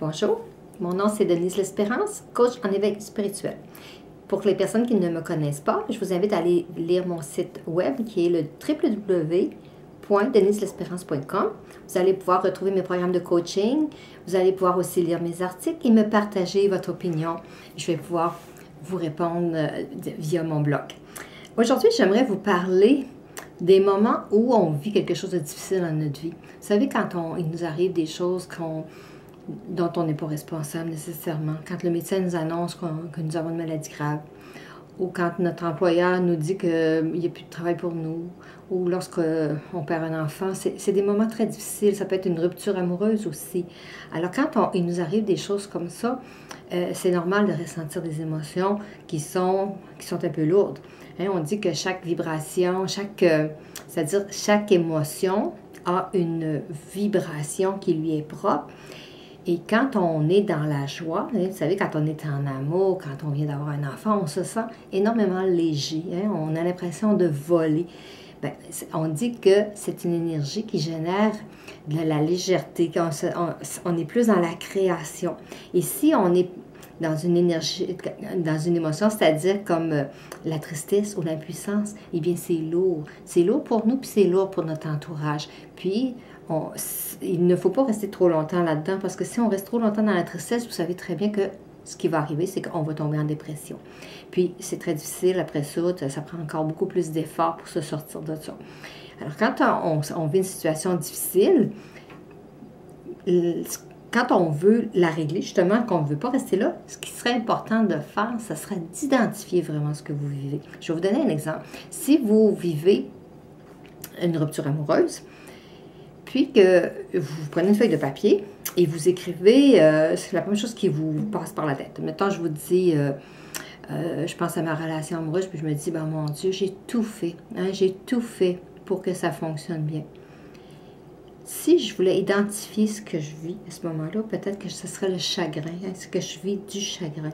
Bonjour, mon nom c'est Denise L'Espérance, coach en éveil spirituel. Pour les personnes qui ne me connaissent pas, je vous invite à aller lire mon site web qui est le www.deniselespérance.com. Vous allez pouvoir retrouver mes programmes de coaching, vous allez pouvoir aussi lire mes articles et me partager votre opinion. Je vais pouvoir vous répondre via mon blog. Aujourd'hui, j'aimerais vous parler des moments où on vit quelque chose de difficile dans notre vie. Vous savez, quand il nous arrive des choses dont on n'est pas responsable nécessairement, quand le médecin nous annonce que nous avons une maladie grave, ou quand notre employeur nous dit qu'il n'y a plus de travail pour nous, ou lorsqu'on perd un enfant, c'est des moments très difficiles. Ça peut être une rupture amoureuse aussi. Alors quand il nous arrive des choses comme ça, c'est normal de ressentir des émotions qui sont un peu lourdes. Hein, on dit que chaque vibration, c'est-à-dire chaque émotion a une vibration qui lui est propre. Et quand on est dans la joie, hein, vous savez, quand on est en amour, quand on vient d'avoir un enfant, on se sent énormément léger. Hein, on a l'impression de voler. Bien, on dit que c'est une énergie qui génère de la légèreté, on est plus dans la création. Et si on est dans une énergie, dans une émotion, c'est-à-dire comme la tristesse ou l'impuissance, eh bien c'est lourd. C'est lourd pour nous, puis c'est lourd pour notre entourage. Puis, il ne faut pas rester trop longtemps là-dedans, parce que si on reste trop longtemps dans la tristesse, vous savez très bien que ce qui va arriver, c'est qu'on va tomber en dépression. Puis, c'est très difficile après ça, ça prend encore beaucoup plus d'efforts pour se sortir de ça. Alors, quand on vit une situation difficile, quand on veut la régler, justement, qu'on ne veut pas rester là, ce qui serait important de faire, ce serait d'identifier vraiment ce que vous vivez. Je vais vous donner un exemple. Si vous vivez une rupture amoureuse, puis que vous prenez une feuille de papier et vous écrivez, c'est la première chose qui vous passe par la tête. Mettons, je vous dis, je pense à ma relation amoureuse, puis je me dis, ben mon Dieu, j'ai tout fait. Hein, j'ai tout fait pour que ça fonctionne bien. Si je voulais identifier ce que je vis à ce moment-là, peut-être que ce serait le chagrin, hein, ce que je vis du chagrin.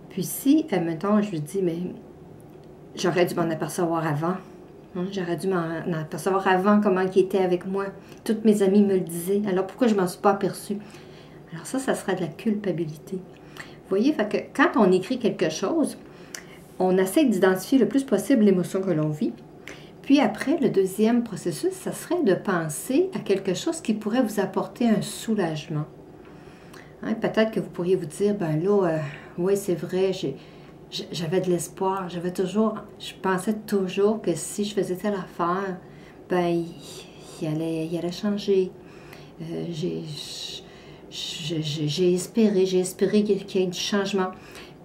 Puis si, admettons, je vous dis, mais j'aurais dû m'en apercevoir avant. Hein, j'aurais dû m'en apercevoir avant comment il était avec moi. Toutes mes amies me le disaient. Alors pourquoi je ne m'en suis pas aperçue? Alors ça sera de la culpabilité. Vous voyez, fait que quand on écrit quelque chose, on essaie d'identifier le plus possible l'émotion que l'on vit. Puis après, le deuxième processus, ça serait de penser à quelque chose qui pourrait vous apporter un soulagement. Hein, peut-être que vous pourriez vous dire, ben là, oui, c'est vrai, j'avais de l'espoir. Je pensais toujours que si je faisais telle affaire, ben, il allait changer. J'ai espéré qu'il y ait du changement.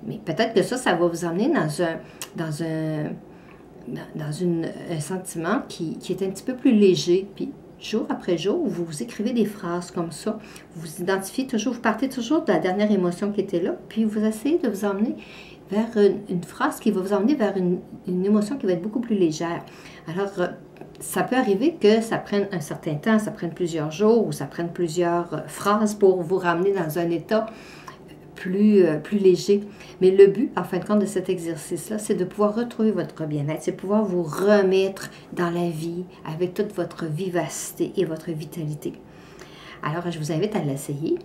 Mais peut-être que ça va vous emmener dans un sentiment qui est un petit peu plus léger. Puis, jour après jour, vous écrivez des phrases comme ça. Vous identifiez toujours, vous partez toujours de la dernière émotion qui était là, puis vous essayez de vous emmener vers une phrase qui va vous emmener vers une émotion qui va être beaucoup plus légère. Alors, ça peut arriver que ça prenne un certain temps, ça prenne plusieurs jours, ou ça prenne plusieurs phrases pour vous ramener dans un état plus léger. Mais le but, en fin de compte, de cet exercice-là, c'est de pouvoir retrouver votre bien-être, c'est de pouvoir vous remettre dans la vie avec toute votre vivacité et votre vitalité. Alors, je vous invite à l'essayer.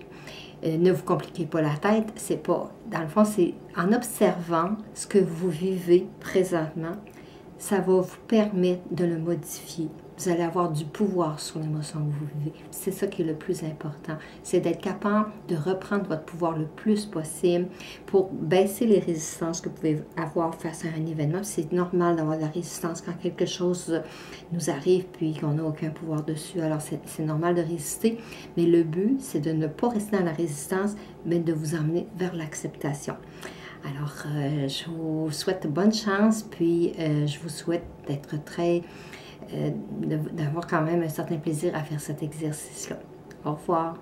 Ne vous compliquez pas la tête. C'est pas, dans le fond, c'est en observant ce que vous vivez présentement, ça va vous permettre de le modifier. Vous allez avoir du pouvoir sur l'émotion que vous vivez. C'est ça qui est le plus important. C'est d'être capable de reprendre votre pouvoir le plus possible pour baisser les résistances que vous pouvez avoir face à un événement. C'est normal d'avoir de la résistance quand quelque chose nous arrive puis qu'on n'a aucun pouvoir dessus. Alors, c'est normal de résister. Mais le but, c'est de ne pas rester dans la résistance, mais de vous emmener vers l'acceptation. Alors, je vous souhaite bonne chance, puis je vous souhaite d'être d'avoir quand même un certain plaisir à faire cet exercice-là. Au revoir.